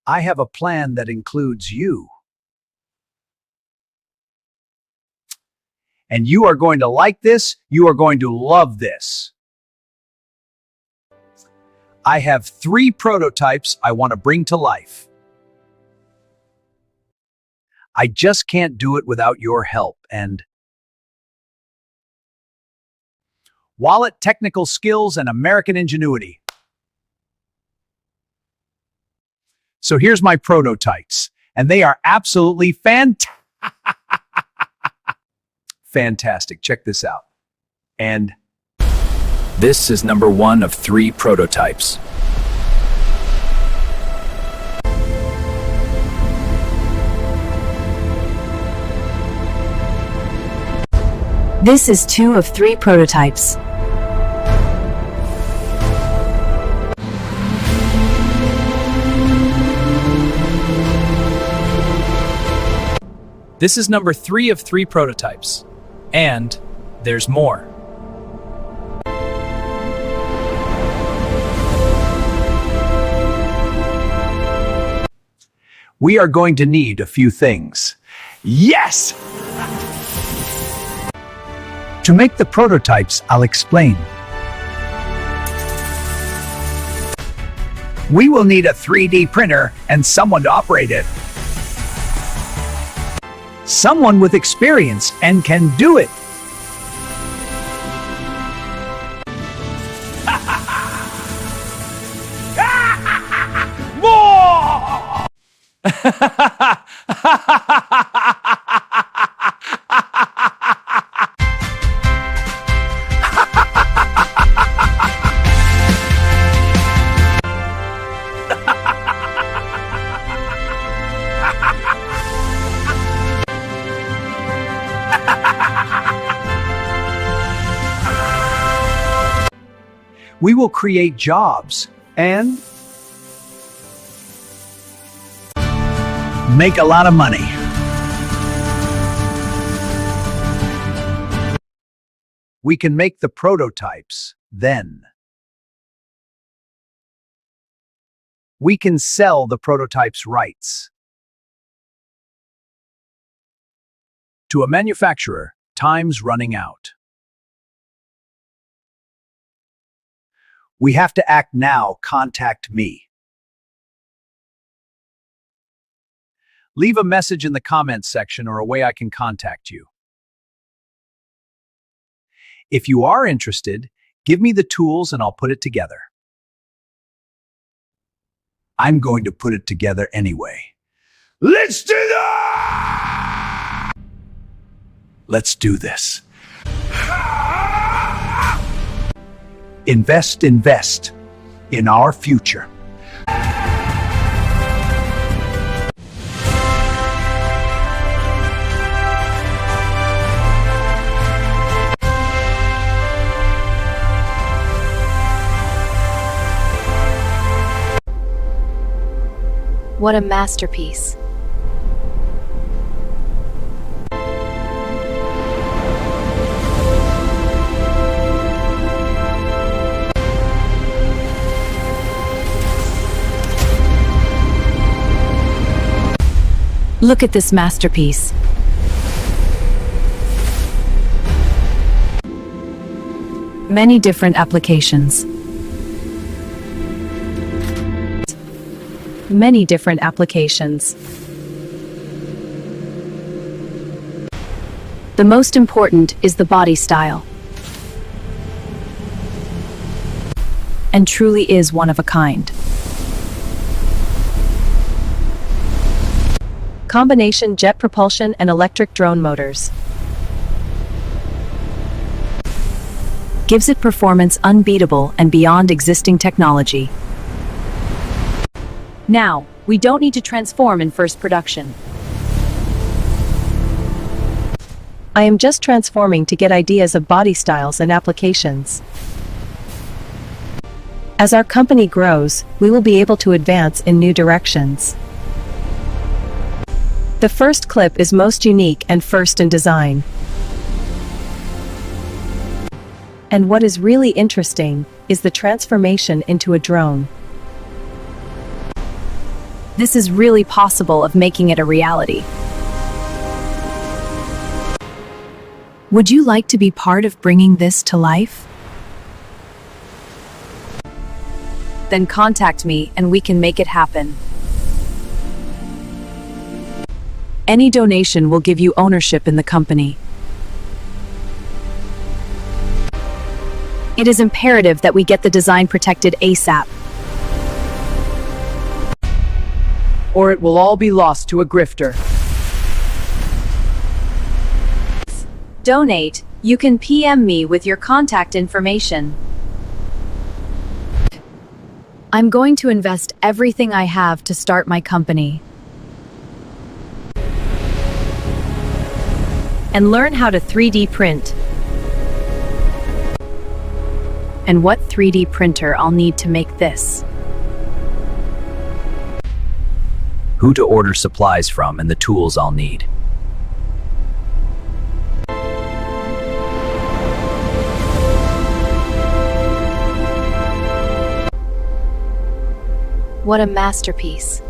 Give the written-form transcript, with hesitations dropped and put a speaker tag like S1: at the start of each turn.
S1: I have a plan that includes you. And you are going to like this. You are going to love this. I have 3 prototypes I want to bring to life. I just can't do it without your help and wallet, technical skills, and American ingenuity. So here's my prototypes, and they are absolutely fantastic. Check this out. And this is number 1 of 3 prototypes.
S2: This is 2 of 3 prototypes.
S3: This is number 3 of 3 prototypes. And there's more.
S1: We are going to need a few things. Yes! To make the prototypes, I'll explain. We will need a 3D printer and someone to operate it. Someone with experience and can do it. We will create jobs and make a lot of money. We can make the prototypes, then we can sell the prototypes' rights to a manufacturer. Time's running out. We have to act now. Contact me. Leave a message in the comments section or a way I can contact you. If you are interested, give me the tools and I'll put it together. I'm going to put it together anyway. Let's do that! Let's do this. Invest in our future.
S2: What a masterpiece. Look at this masterpiece. Many different applications. Many different applications. The most important is the body style. And truly is one of a kind. Combination jet propulsion and electric drone motors. Gives it performance unbeatable and beyond existing technology. Now, we don't need to transform in first production. I am just transforming to get ideas of body styles and applications. As our company grows, we will be able to advance in new directions. The first clip is most unique and first in design. And what is really interesting is the transformation into a drone. This is really possible of making it a reality. Would you like to be part of bringing this to life? Then contact me and we can make it happen. Any donation will give you ownership in the company. It is imperative that we get the design protected ASAP,
S4: or it will all be lost to a grifter.
S2: donate. You can PM me with your contact information. I'm going to invest everything I have to start my company and learn how to 3D print. And what 3D printer I'll need to make this.
S3: Who to order supplies from and the tools I'll need.
S2: What a masterpiece.